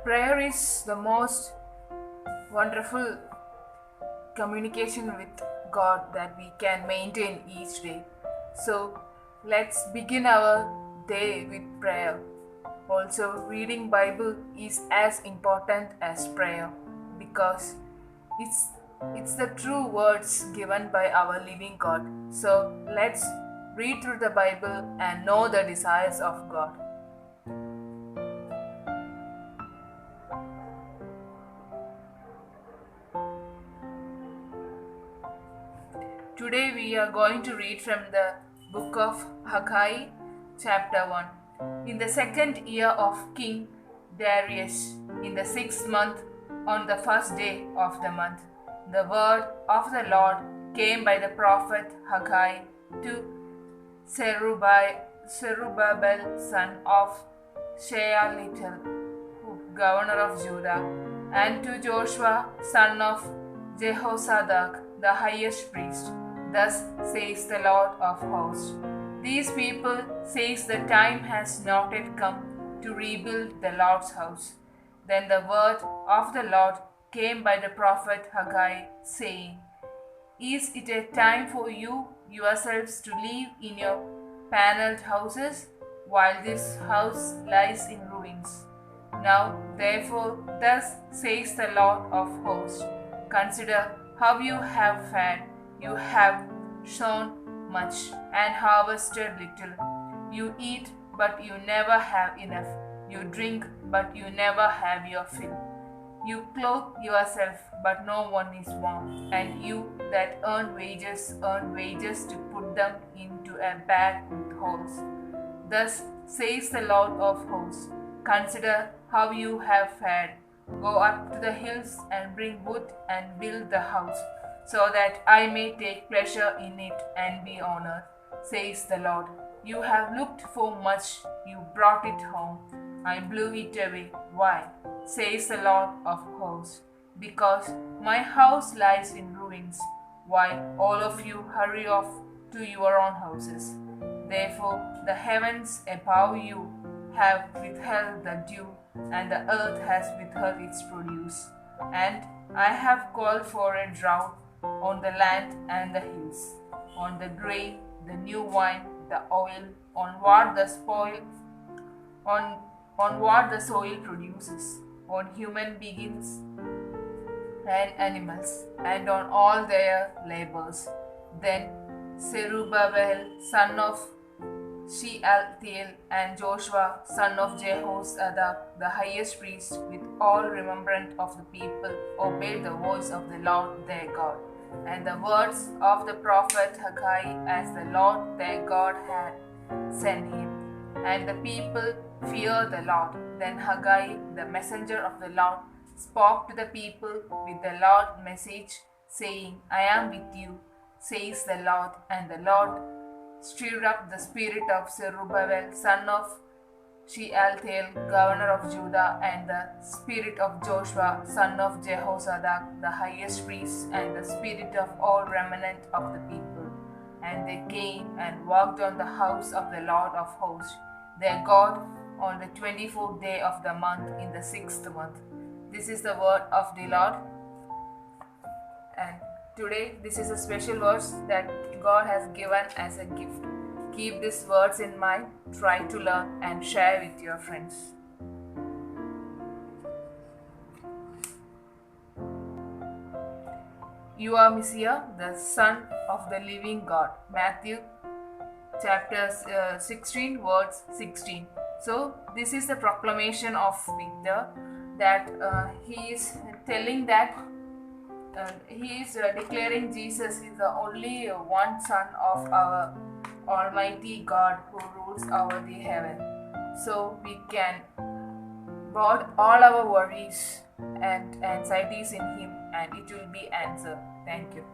Prayer is the most wonderful communication with God that we can maintain each day. So let's begin our day with prayer. Also, reading Bible is as important as prayer because it's it's the true words given by our living God. So let's read through the Bible and know the desires of God. Today we are going to read from the book of Haggai, chapter 1. In the second year of King Darius, in the 6th month, on the first day of the month, the word of the Lord came by the prophet Haggai to Zerubbabel, son of Shealtiel, governor of Judah, and to Joshua, son of Jehozadak, the highest priest. Thus says the Lord of hosts. These people says the time has not yet come to rebuild the Lord's house. Then the word of the Lord came by the prophet Haggai, saying, Is it a time for you yourselves to live in your paneled houses, while this house lies in ruins? Now, therefore, thus says the Lord of hosts, consider how you have fared. You have sown much and harvested little. You eat, but you never have enough. You drink, but you never have your fill. You clothe yourself, but no one is warm. And you that earn wages to put them into a bag with holes. Thus says the Lord of hosts, consider how you have fared. Go up to the hills and bring wood and build the house, so that I may take pleasure in it and be honored, says the Lord. You have looked for much, you brought it home. I blew it away. Why? Says the Lord of hosts. Because my house lies in ruins. Why, all of you hurry off to your own houses. Therefore, the heavens above you have withheld the dew, and the earth has withheld its produce. And I have called for a drought on the land and the hills, on the grain, the new wine, the oil, on what the soil produces, on human beings and animals, and on all their labors. Then Zerubbabel, son of Shealtiel, and Joshua, son of Jehozadak, the highest priest, with all remembrance of the people, obeyed the voice of the Lord their God, and the words of the prophet Haggai, as the Lord their God had sent him. And the people feared the Lord. Then Haggai, the messenger of the Lord, spoke to the people with the Lord's message, saying, I am with you, says the Lord. And the Lord stirred up the spirit of Zerubbabel, son of Shealtiel, governor of Judah, and the spirit of Joshua, son of Jehozadak, the highest priest, and the spirit of all remnant of the people. And they came and walked on the house of the Lord of hosts, their God, on the 24th day of the month, in the 6th month. This is the word of the Lord. And today, this is a special verse that God has given as a gift. Keep these words in mind, try to learn and share with your friends. You are Messiah, the Son of the living God. Matthew chapter 16, verse 16. So, this is the proclamation of Victor, that he is telling that he is declaring Jesus is the only one Son of our Almighty God who rules over the heaven. So we can put all our worries and anxieties in Him, and it will be answered. Thank you.